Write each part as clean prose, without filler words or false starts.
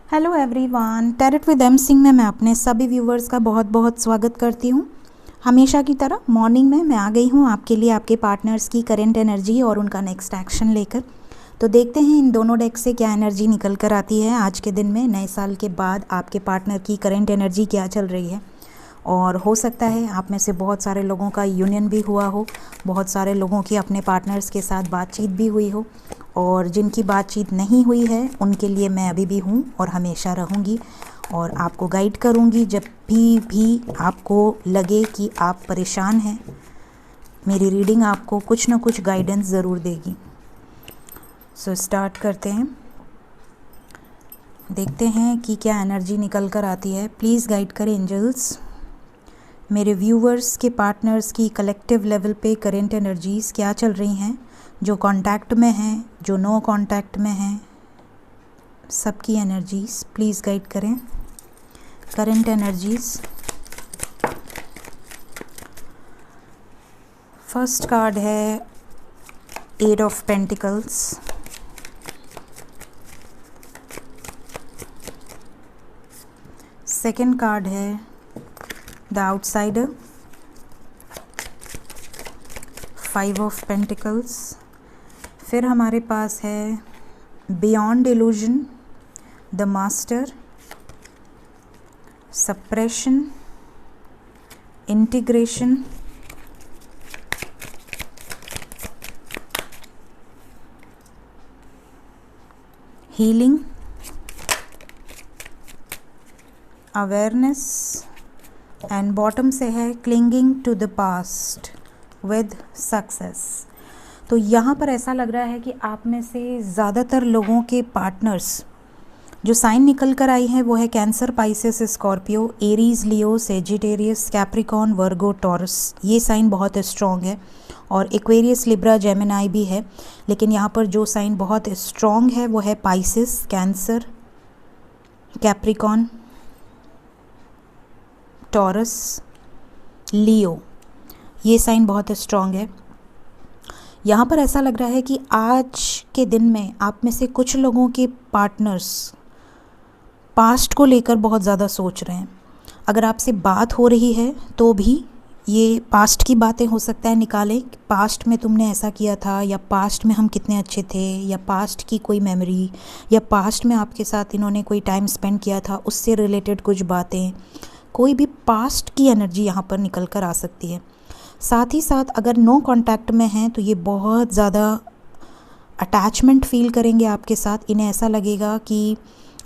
Hello everyone, टैरेट with M Singh में मैं अपने सभी व्यूवर्स का बहुत बहुत स्वागत करती हूँ। हमेशा की तरह मॉर्निंग में मैं आ गई हूँ आपके लिए आपके पार्टनर्स की करंट एनर्जी और उनका नेक्स्ट एक्शन लेकर। तो देखते हैं इन दोनों डेक से क्या एनर्जी निकल कर आती है आज के दिन में। नए साल के बाद आपके पार्टनर की करंट एनर्जी क्या चल रही है। और हो सकता है आप में से बहुत सारे लोगों का यूनियन भी हुआ हो, बहुत सारे लोगों की अपने पार्टनर्स के साथ बातचीत भी हुई हो, और जिनकी बातचीत नहीं हुई है उनके लिए मैं अभी भी हूँ और हमेशा रहूँगी और आपको गाइड करूँगी जब भी आपको लगे कि आप परेशान हैं। मेरी रीडिंग आपको कुछ ना कुछ गाइडेंस ज़रूर देगी। सो स्टार्ट करते हैं, देखते हैं कि क्या एनर्जी निकल कर आती है। प्लीज़ गाइड करें एंजल्स। मेरे व्यूवर्स के पार्टनर्स की कलेक्टिव लेवल पे करेंट एनर्जीज़ क्या चल रही हैं, जो कांटेक्ट में हैं, जो नो कांटेक्ट में हैं, सबकी एनर्जीज़ प्लीज़ गाइड करें। Current energies. फर्स्ट कार्ड है 8 ऑफ पेंटिकल्स। सेकंड कार्ड है द आउटसाइडर, 5 ऑफ पेंटिकल्स। फिर हमारे पास है beyond illusion, the master, suppression, integration, healing, awareness and bottom से है clinging to the past with success. तो यहाँ पर ऐसा लग रहा है कि आप में से ज़्यादातर लोगों के पार्टनर्स जो साइन निकल कर आई हैं वो है कैंसर, पाइसेस, स्कॉर्पियो, एरीज, लियो, सेजिटेरियस, कैप्रिकॉर्न, वर्गो, टॉरस। ये साइन बहुत स्ट्रॉन्ग है और एक्वेरियस, लिब्रा, जेमिनाई भी है। लेकिन यहाँ पर जो साइन बहुत स्ट्रॉन्ग है वो है पाइसेस, कैंसर, कैप्रिकॉर्न, टॉरस, लियो। ये साइन बहुत स्ट्रॉन्ग है। यहाँ पर ऐसा लग रहा है कि आज के दिन में आप में से कुछ लोगों के पार्टनर्स पास्ट को लेकर बहुत ज़्यादा सोच रहे हैं। अगर आपसे बात हो रही है तो भी ये पास्ट की बातें हो सकता है निकालें। पास्ट में तुमने ऐसा किया था, या पास्ट में हम कितने अच्छे थे, या पास्ट की कोई मेमोरी, या पास्ट में आपके साथ इन्होंने कोई टाइम स्पेंड किया था उससे रिलेटेड कुछ बातें। कोई भी पास्ट की एनर्जी यहाँ पर निकल कर आ सकती है। साथ ही साथ अगर नो कांटेक्ट में हैं तो ये बहुत ज़्यादा अटैचमेंट फील करेंगे आपके साथ। इन्हें ऐसा लगेगा कि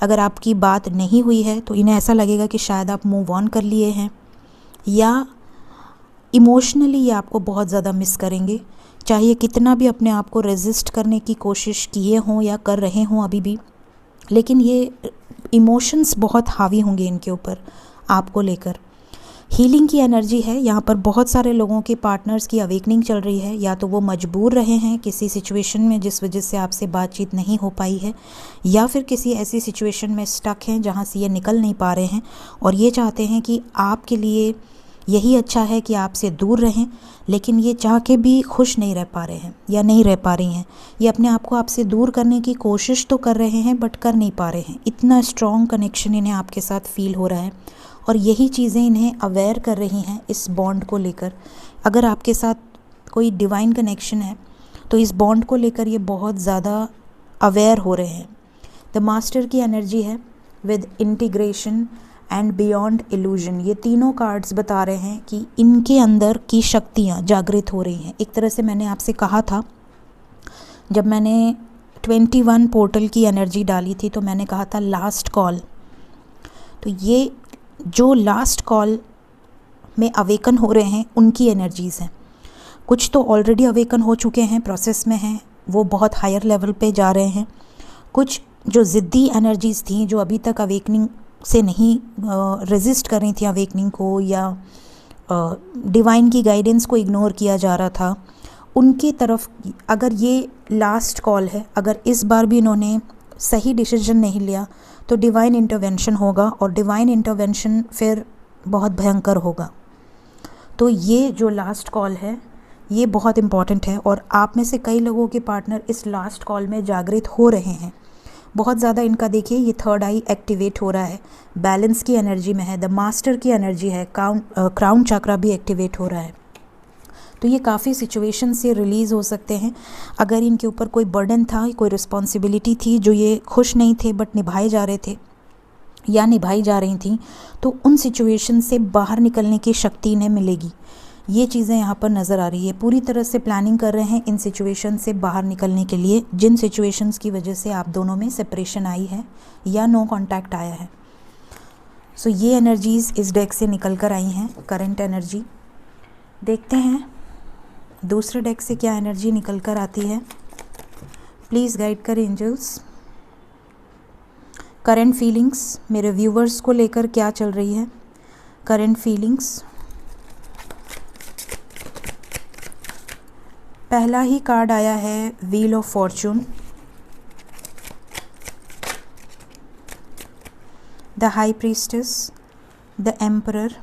अगर आपकी बात नहीं हुई है तो इन्हें ऐसा लगेगा कि शायद आप मूव ऑन कर लिए हैं, या इमोशनली ये आपको बहुत ज़्यादा मिस करेंगे। चाहे कितना भी अपने आप को रेजिस्ट करने की कोशिश किए हों या कर रहे हों अभी भी, लेकिन ये इमोशंस बहुत हावी होंगे इनके ऊपर आपको लेकर। हीलिंग की एनर्जी है। यहाँ पर बहुत सारे लोगों के पार्टनर्स की अवेकनिंग चल रही है। या तो वो मजबूर रहे हैं किसी सिचुएशन में जिस वजह से आपसे बातचीत नहीं हो पाई है, या फिर किसी ऐसी सिचुएशन में स्टक हैं जहाँ से ये निकल नहीं पा रहे हैं और ये चाहते हैं कि आपके लिए यही अच्छा है कि आपसे दूर रहें, लेकिन ये चाह के भी खुश नहीं रह पा रहे हैं या नहीं रह पा रही हैं। ये अपने आप को आपसे दूर करने की कोशिश तो कर रहे हैं बट कर नहीं पा रहे हैं। इतना स्ट्रॉन्ग कनेक्शन इन्हें आपके साथ फील हो रहा है और यही चीज़ें इन्हें अवेयर कर रही हैं इस बॉन्ड को लेकर। अगर आपके साथ कोई डिवाइन कनेक्शन है तो इस बॉन्ड को लेकर ये बहुत ज़्यादा अवेयर हो रहे हैं। द मास्टर की एनर्जी है with integration and beyond illusion. ये तीनों कार्ड्स बता रहे हैं कि इनके अंदर की शक्तियाँ जागृत हो रही हैं। एक तरह से मैंने आपसे कहा था, जब मैंने 21 पोर्टल की एनर्जी डाली थी तो मैंने कहा था लास्ट कॉल। तो ये जो लास्ट कॉल में अवेकन हो रहे हैं उनकी एनर्जीज़ हैं। कुछ तो ऑलरेडी अवेकन हो चुके हैं, प्रोसेस में हैं, वो बहुत हायर लेवल पे जा रहे हैं। कुछ जो ज़िद्दी एनर्जीज़ थी जो अभी तक अवेकनिंग से नहीं रेजिस्ट कर रही थी अवेकनिंग को, या डिवाइन की गाइडेंस को इग्नोर किया जा रहा था, उनके तरफ अगर ये लास्ट कॉल है, अगर इस बार भी इन्होंने सही डिसीजन नहीं लिया तो डिवाइन इंटरवेंशन होगा और डिवाइन इंटरवेंशन फिर बहुत भयंकर होगा। तो ये जो लास्ट कॉल है ये बहुत इम्पॉर्टेंट है और आप में से कई लोगों के पार्टनर इस लास्ट कॉल में जागृत हो रहे हैं। बहुत ज़्यादा इनका देखिए ये थर्ड आई एक्टिवेट हो रहा है, बैलेंस की एनर्जी में है, द मास्टर की एनर्जी है, क्राउन चक्रा भी एक्टिवेट हो रहा है। तो ये काफ़ी सिचुएशन से रिलीज़ हो सकते हैं। अगर इनके ऊपर कोई बर्डन था, कोई रिस्पॉन्सिबिलिटी थी जो ये खुश नहीं थे बट निभाए जा रहे थे या निभाई जा रही थी, तो उन सिचुएशन से बाहर निकलने की शक्ति इन्हें मिलेगी। ये चीज़ें यहाँ पर नज़र आ रही है। पूरी तरह से प्लानिंग कर रहे हैं इन सिचुएशन से बाहर निकलने के लिए, जिन सिचुएशंस की वजह से आप दोनों में सेपरेशन आई है या नो कांटेक्ट आया है। सो ये एनर्जीज़ इस डेक से निकल कर आई हैं, करंट एनर्जी। देखते हैं दूसरे डेक से क्या एनर्जी निकल कर आती है। प्लीज़ गाइड कर एंजल्स। करंट फीलिंग्स मेरे व्यूवर्स को लेकर क्या चल रही है, करंट फीलिंग्स। पहला ही कार्ड आया है wheel of Fortune, the high priestess, the emperor,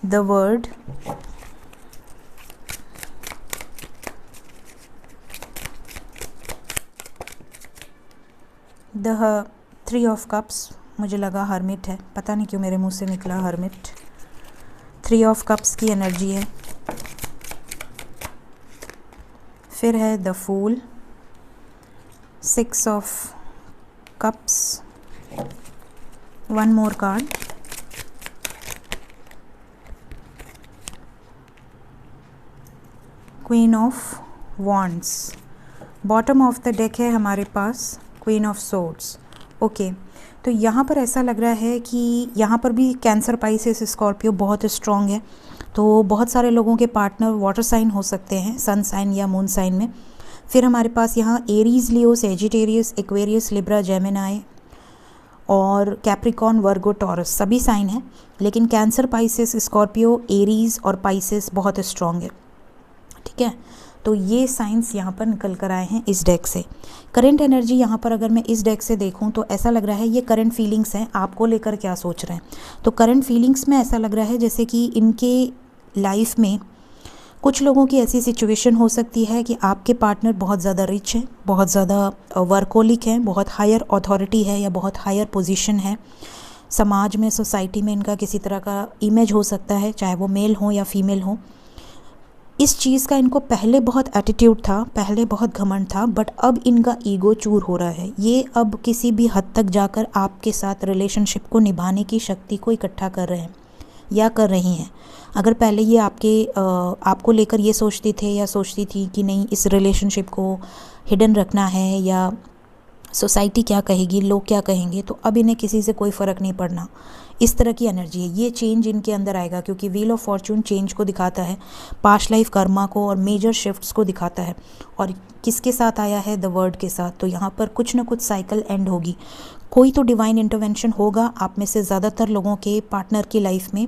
the word, the three of cups. मुझे लगा हर्मिट है, पता नहीं क्यों मेरे मुंह से निकला हर्मिट। थ्री ऑफ कप्स की एनर्जी है। फिर है the fool, six of cups, one more card, queen of wands. Bottom of the deck है हमारे पास क्वीन ऑफ सोर्ड्स। ओके, तो यहाँ पर ऐसा लग रहा है कि यहाँ पर भी कैंसर, पाइसेस, स्कॉर्पियो बहुत स्ट्रॉन्ग है। तो बहुत सारे लोगों के पार्टनर वाटर साइन हो सकते हैं, सन साइन या मून साइन में। फिर हमारे पास यहाँ एरीज, लियो, सेजिटेरियस, एक्वेरियस, लिब्रा, जेमिनाई और कैप्रिकॉन, वर्गो, टॉरस सभी साइन हैं। लेकिन कैंसर, पाइसेस, स्कॉर्पियो, एरीज और पाइसेस बहुत स्ट्रॉन्ग है। ठीक है, तो ये साइंस यहाँ पर निकल कर आए हैं इस डेक से। करंट एनर्जी यहाँ पर अगर मैं इस डेक से देखूँ तो ऐसा लग रहा है ये करंट फीलिंग्स हैं, आपको लेकर क्या सोच रहे हैं। तो करंट फीलिंग्स में ऐसा लग रहा है जैसे कि इनके लाइफ में कुछ लोगों की ऐसी सिचुएशन हो सकती है कि आपके पार्टनर बहुत ज़्यादा रिच हैं, बहुत ज़्यादा वर्कोलिक हैं, बहुत हायर अथॉरिटी है या बहुत हायर पोजीशन है समाज में, सोसाइटी में। इनका किसी तरह का इमेज हो सकता है, चाहे वो मेल हो या फीमेल हो। इस चीज़ का इनको पहले बहुत एटीट्यूड था, पहले बहुत घमंड था, बट अब इनका ईगो चूर हो रहा है। ये अब किसी भी हद तक जाकर आपके साथ रिलेशनशिप को निभाने की शक्ति को इकट्ठा कर रहे हैं या कर रही हैं। अगर पहले ये आपको लेकर ये सोचते थे या सोचती थी कि नहीं इस रिलेशनशिप को हिडन रखना है या सोसाइटी क्या कहेगी, लोग क्या कहेंगे, तो अब इन्हें किसी से कोई फ़र्क नहीं पड़ना। इस तरह की एनर्जी है। ये चेंज इनके अंदर आएगा क्योंकि व्हील ऑफ फॉर्चून चेंज को दिखाता है, पास्ट लाइफ कर्मा को और मेजर शिफ्ट्स को दिखाता है। और किसके साथ आया है, द वर्ड के साथ। तो यहाँ पर कुछ ना कुछ साइकिल एंड होगी, कोई तो डिवाइन इंटरवेंशन होगा आप में से ज़्यादातर लोगों के पार्टनर की लाइफ में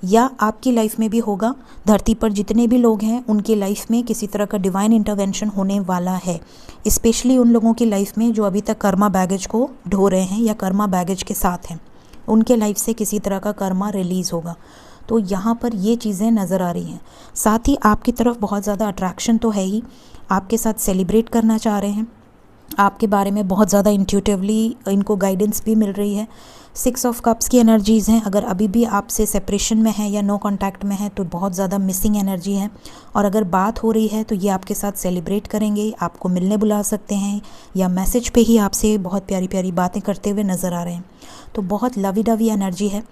या आपकी लाइफ में भी होगा। धरती पर जितने भी लोग हैं उनकी लाइफ में किसी तरह का डिवाइन इंटरवेंशन होने वाला है, स्पेशली उन लोगों की लाइफ में जो अभी तक कर्मा बैगेज को ढो रहे हैं या कर्मा बैगेज के साथ हैं। उनके लाइफ से किसी तरह का कर्मा रिलीज़ होगा। तो यहाँ पर ये चीज़ें नज़र आ रही हैं। साथ ही आपकी तरफ बहुत ज़्यादा अट्रैक्शन तो है ही, आपके साथ सेलिब्रेट करना चाह रहे हैं, आपके बारे में बहुत ज़्यादा इंट्यूटिवली इनको गाइडेंस भी मिल रही है। सिक्स ऑफ कप्स की एनर्जीज़ हैं। अगर अभी भी आपसे सेपरेशन में है या नो कांटेक्ट में है तो बहुत ज़्यादा मिसिंग एनर्जी है। और अगर बात हो रही है तो ये आपके साथ सेलिब्रेट करेंगे, आपको मिलने बुला सकते हैं या मैसेज पे ही आपसे बहुत प्यारी प्यारी बातें करते हुए नज़र आ रहे हैं। तो बहुत लवी डवी एनर्जी है।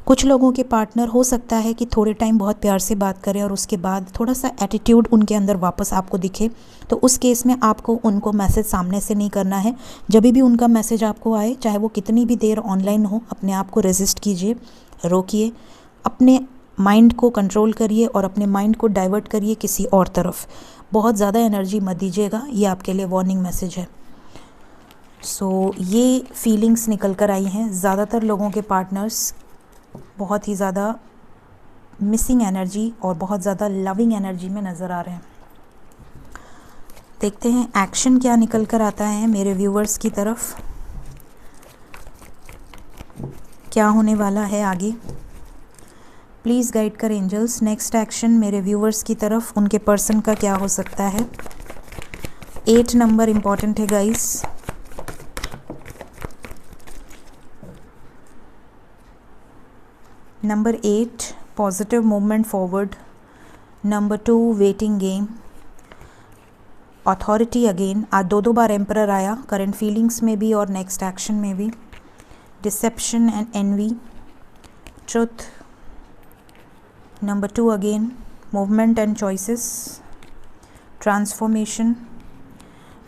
कुछ लोगों के पार्टनर हो सकता है कि थोड़े टाइम बहुत प्यार से बात करें और उसके बाद थोड़ा सा एटीट्यूड उनके अंदर वापस आपको दिखे, तो उस केस में आपको उनको मैसेज सामने से नहीं करना है। जब भी उनका मैसेज आपको आए, चाहे वो कितनी भी देर ऑनलाइन हो, अपने आप को रेजिस्ट कीजिए, रोकिए, अपने माइंड को कंट्रोल करिए और अपने माइंड को डाइवर्ट करिए किसी और तरफ। बहुत ज़्यादा एनर्जी मत दीजिएगा, ये आपके लिए वार्निंग मैसेज है। सो ये फीलिंग्स निकल कर आई हैं। ज़्यादातर लोगों के पार्टनर्स बहुत ही ज़्यादा मिसिंग एनर्जी और बहुत ज़्यादा लविंग एनर्जी में नज़र आ रहे हैं। देखते हैं एक्शन क्या निकल कर आता है मेरे व्यूवर्स की तरफ, क्या होने वाला है आगे। प्लीज़ गाइड कर एंजल्स, नेक्स्ट एक्शन मेरे व्यूवर्स की तरफ उनके पर्सन का क्या हो सकता है। 8 नंबर इम्पॉर्टेंट है guys. Number 8 positive movement forward. Number 2 waiting game. Authority again, आज दो बार एम्परर आया, करंट फीलिंग्स में भी और नेक्स्ट एक्शन में भी। Deception and envy. Truth. Number 2 again movement and choices. Transformation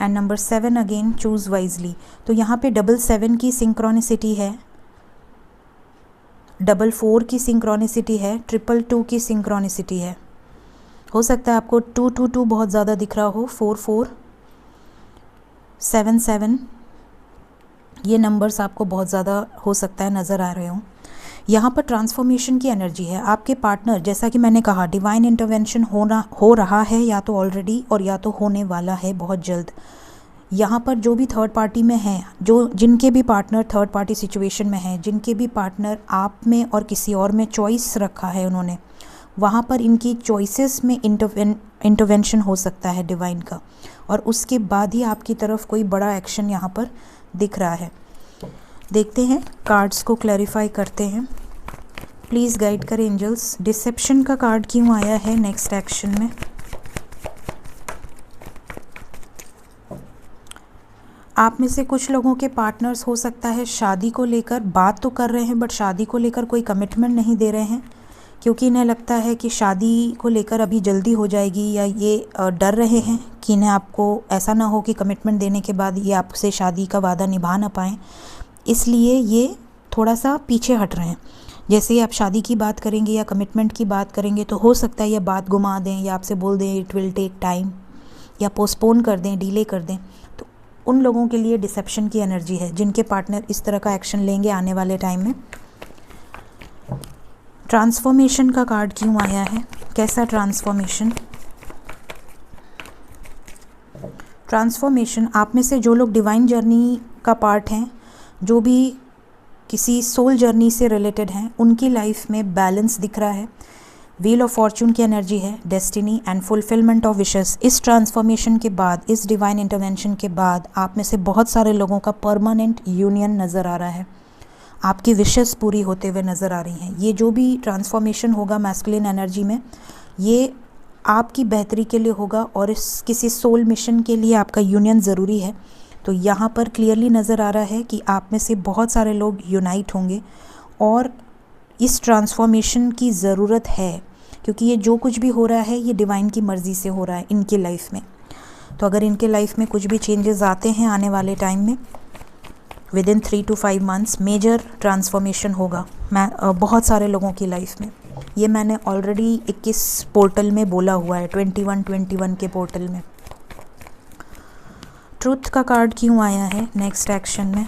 and number 7 again choose wisely. तो यहाँ पे 7 की सिंक्रोनिसिटी है, 4 की सिंक्रोनिसिटी है, 2 की सिंक्रोनिसिटी है। हो सकता है आपको 2 बहुत ज़्यादा दिख रहा हो, 4 7 ये नंबर्स आपको बहुत ज़्यादा हो सकता है नज़र आ रहे हों। यहाँ पर ट्रांसफॉर्मेशन की एनर्जी है। आपके पार्टनर, जैसा कि मैंने कहा, डिवाइन इंटरवेंशन हो रहा है या तो ऑलरेडी और या तो होने वाला है बहुत जल्द। यहाँ पर जो भी थर्ड पार्टी में हैं, जिनके भी पार्टनर थर्ड पार्टी सिचुएशन में हैं, जिनके भी पार्टनर आप में और किसी और में चॉइस रखा है उन्होंने, वहाँ पर इनकी चॉइसेस में इंटरवेंशन हो सकता है डिवाइन का, और उसके बाद ही आपकी तरफ कोई बड़ा एक्शन यहाँ पर दिख रहा है। देखते हैं, कार्ड्स को क्लैरिफाई करते हैं। प्लीज़ गाइड करें एंजल्स, डिसेप्शन का कार्ड क्यों आया है नेक्स्ट एक्शन में। आप में से कुछ लोगों के पार्टनर्स हो सकता है शादी को लेकर बात तो कर रहे हैं, बट शादी को लेकर कोई कमिटमेंट नहीं दे रहे हैं, क्योंकि इन्हें लगता है कि शादी को लेकर अभी जल्दी हो जाएगी, या ये डर रहे हैं कि इन्हें आपको ऐसा ना हो कि कमिटमेंट देने के बाद ये आपसे शादी का वादा निभा ना पाएँ, इसलिए ये थोड़ा सा पीछे हट रहे हैं। जैसे ही आप शादी की बात करेंगे या कमिटमेंट की बात करेंगे तो हो सकता है ये बात घुमा दें, या आपसे बोल दें इट विल टेक टाइम, या पोस्टपोन कर दें, डिले कर दें। तो उन लोगों के लिए डिसेप्शन की एनर्जी है, जिनके पार्टनर इस तरह का एक्शन लेंगे आने वाले टाइम में। ट्रांसफॉर्मेशन का कार्ड क्यों आया है, कैसा ट्रांसफॉर्मेशन। ट्रांसफॉर्मेशन, आप में से जो लोग डिवाइन जर्नी का पार्ट हैं, जो भी किसी सोल जर्नी से रिलेटेड हैं, उनकी लाइफ में बैलेंस दिख रहा है। व्हील ऑफ फॉर्चून की एनर्जी है, destiny and fulfilment of wishes. इस ट्रांसफॉर्मेशन के बाद, इस डिवाइन इंटरवेंशन के बाद आप में से बहुत सारे लोगों का परमानेंट यूनियन नज़र आ रहा है, आपकी विशेस पूरी होते हुए नज़र आ रही हैं। ये जो भी ट्रांसफॉर्मेशन होगा मैस्कुलिन एनर्जी में, ये आपकी बेहतरी के लिए होगा, और इस किसी सोल मिशन के लिए आपका यूनियन ज़रूरी है। तो यहाँ पर क्लियरली नज़र आ रहा है कि आप में से बहुत सारे लोग यूनाइट होंगे, और इस ट्रांसफॉर्मेशन की ज़रूरत है, क्योंकि ये जो कुछ भी हो रहा है ये डिवाइन की मर्ज़ी से हो रहा है इनकी लाइफ में। तो अगर इनके लाइफ में कुछ भी चेंजेस आते हैं आने वाले टाइम में, within 3 to 5 months major transformation होगा बहुत सारे लोगों की लाइफ में। ये मैंने ऑलरेडी 21 पोर्टल में बोला हुआ है, 21 के पोर्टल में। ट्रुथ का कार्ड क्यों आया है नेक्स्ट एक्शन में।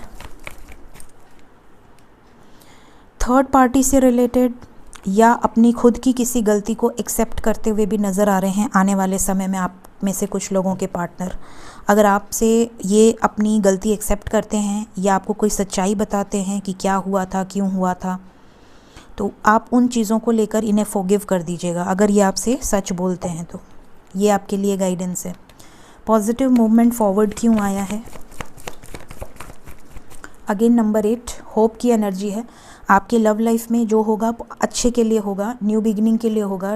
थर्ड पार्टी से रिलेटेड या अपनी खुद की किसी गलती को एक्सेप्ट करते हुए भी नज़र आ रहे हैं आने वाले समय में आप में से कुछ लोगों के पार्टनर। अगर आपसे ये अपनी गलती एक्सेप्ट करते हैं या आपको कोई सच्चाई बताते हैं कि क्या हुआ था, क्यों हुआ था, तो आप उन चीज़ों को लेकर इन्हें फॉरगिव कर दीजिएगा। अगर ये आपसे सच बोलते हैं तो ये आपके लिए गाइडेंस है। पॉजिटिव मूवमेंट फॉरवर्ड क्यों आया है। अगेन नंबर 8 होप की एनर्जी है। आपके लव लाइफ में जो होगा अच्छे के लिए होगा, न्यू बिगिनिंग के लिए होगा।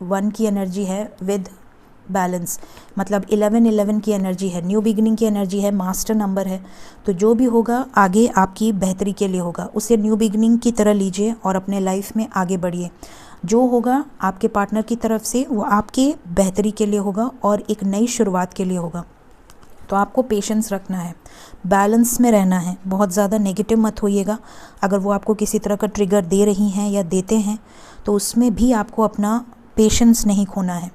1 की एनर्जी है विद बैलेंस, मतलब 11 की एनर्जी है, न्यू बिगिनिंग की एनर्जी है, मास्टर नंबर है। तो जो भी होगा आगे आपकी बेहतरी के लिए होगा, उसे न्यू बिगिनिंग की तरह लीजिए और अपने लाइफ में आगे बढ़िए। जो होगा आपके पार्टनर की तरफ से वो आपके बेहतरी के लिए होगा और एक नई शुरुआत के लिए होगा। तो आपको पेशेंस रखना है, बैलेंस में रहना है, बहुत ज़्यादा नेगेटिव मत होइएगा। अगर वो आपको किसी तरह का ट्रिगर दे रही हैं या देते हैं तो उसमें भी आपको अपना पेशेंस नहीं खोना है,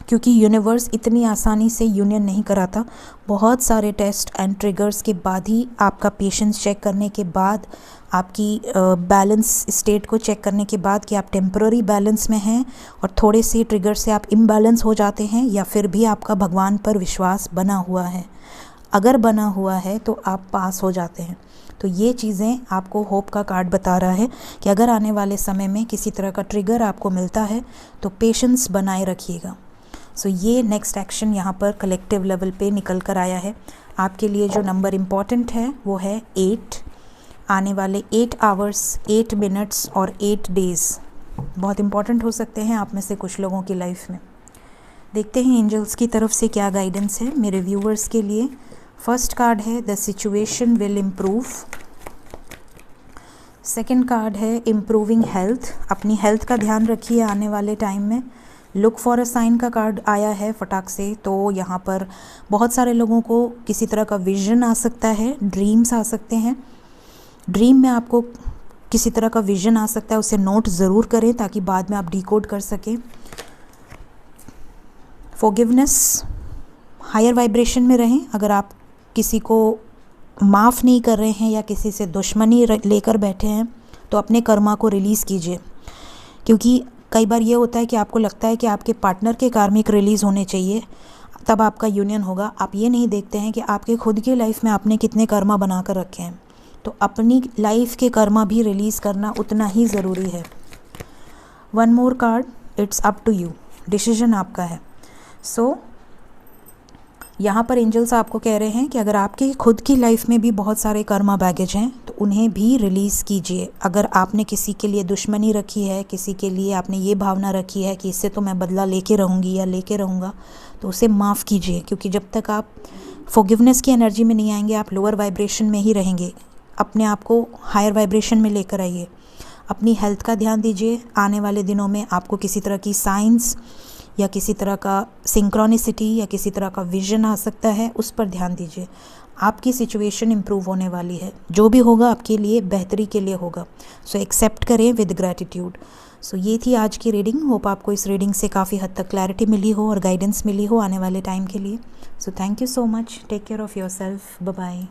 क्योंकि यूनिवर्स इतनी आसानी से यूनियन नहीं कराता। बहुत सारे टेस्ट एंड ट्रिगर्स के बाद ही, आपका पेशेंस चेक करने के बाद, आपकी बैलेंस स्टेट को चेक करने के बाद कि आप टेम्पररी बैलेंस में हैं और थोड़े से ट्रिगर से आप इम्बैलेंस हो जाते हैं, या फिर भी आपका भगवान पर विश्वास बना हुआ है। अगर बना हुआ है तो आप पास हो जाते हैं। तो ये चीज़ें आपको होप का कार्ड बता रहा है कि अगर आने वाले समय में किसी तरह का ट्रिगर आपको मिलता है तो पेशेंस बनाए रखिएगा। सो ये नेक्स्ट एक्शन यहाँ पर कलेक्टिव लेवल पे निकल कर आया है। आपके लिए जो नंबर इम्पॉर्टेंट है वो है 8। आने वाले 8 आवर्स, 8 मिनट्स और 8 डेज़ बहुत इम्पॉर्टेंट हो सकते हैं आप में से कुछ लोगों की लाइफ में। देखते हैं एंजल्स की तरफ से क्या गाइडेंस है मेरे व्यूवर्स के लिए। फर्स्ट कार्ड है the situation will improve. Second card है इम्प्रूविंग हेल्थ। अपनी हेल्थ का ध्यान रखिए आने वाले टाइम में। लुक फॉर अ साइन का कार्ड आया है फटाक से। तो यहाँ पर बहुत सारे लोगों को किसी तरह का विजन आ सकता है, ड्रीम्स आ सकते हैं। ड्रीम में आपको किसी तरह का विजन आ सकता है, उसे नोट ज़रूर करें ताकि बाद में आप डिकोड कर सकें। फॉरगिवनेस, हायर वाइब्रेशन में रहें। अगर आप किसी को माफ़ नहीं कर रहे हैं या किसी से दुश्मनी लेकर बैठे हैं तो अपने कर्मा को रिलीज़ कीजिए, क्योंकि कई बार ये होता है कि आपको लगता है कि आपके पार्टनर के कार्मिक रिलीज़ होने चाहिए तब आपका यूनियन होगा। आप ये नहीं देखते हैं कि आपके खुद की लाइफ में आपने कितने कर्मा बना कर रखे हैं। तो अपनी लाइफ के कर्मा भी रिलीज़ करना उतना ही ज़रूरी है। One more card, it's up to you, decision आपका है। सो यहाँ पर एंजल्स आपको कह रहे हैं कि अगर आपके खुद की लाइफ में भी बहुत सारे कर्मा बैगेज हैं तो उन्हें भी रिलीज़ कीजिए। अगर आपने किसी के लिए दुश्मनी रखी है, किसी के लिए आपने ये भावना रखी है कि इससे तो मैं बदला लेके रहूँगी या लेके रहूँगा, तो उसे माफ़ कीजिए, क्योंकि जब तक आप फॉरगिवनेस की एनर्जी में नहीं आएंगे आप लोअर वाइब्रेशन में ही रहेंगे। अपने आप को हायर वाइब्रेशन में लेकर आइए। अपनी हेल्थ का ध्यान दीजिए। आने वाले दिनों में आपको किसी तरह की साइंस या किसी तरह का सिंक्रोनिसिटी या किसी तरह का विजन आ सकता है, उस पर ध्यान दीजिए। आपकी सिचुएशन इम्प्रूव होने वाली है। जो भी होगा आपके लिए बेहतरी के लिए होगा। सो एक्सेप्ट करें विद ग्रैटिट्यूड। सो ये थी आज की रीडिंग। होप आपको इस रीडिंग से काफ़ी हद तक क्लैरिटी मिली हो और गाइडेंस मिली हो आने वाले टाइम के लिए। So thank you so much. Take care of yourself. Bye bye.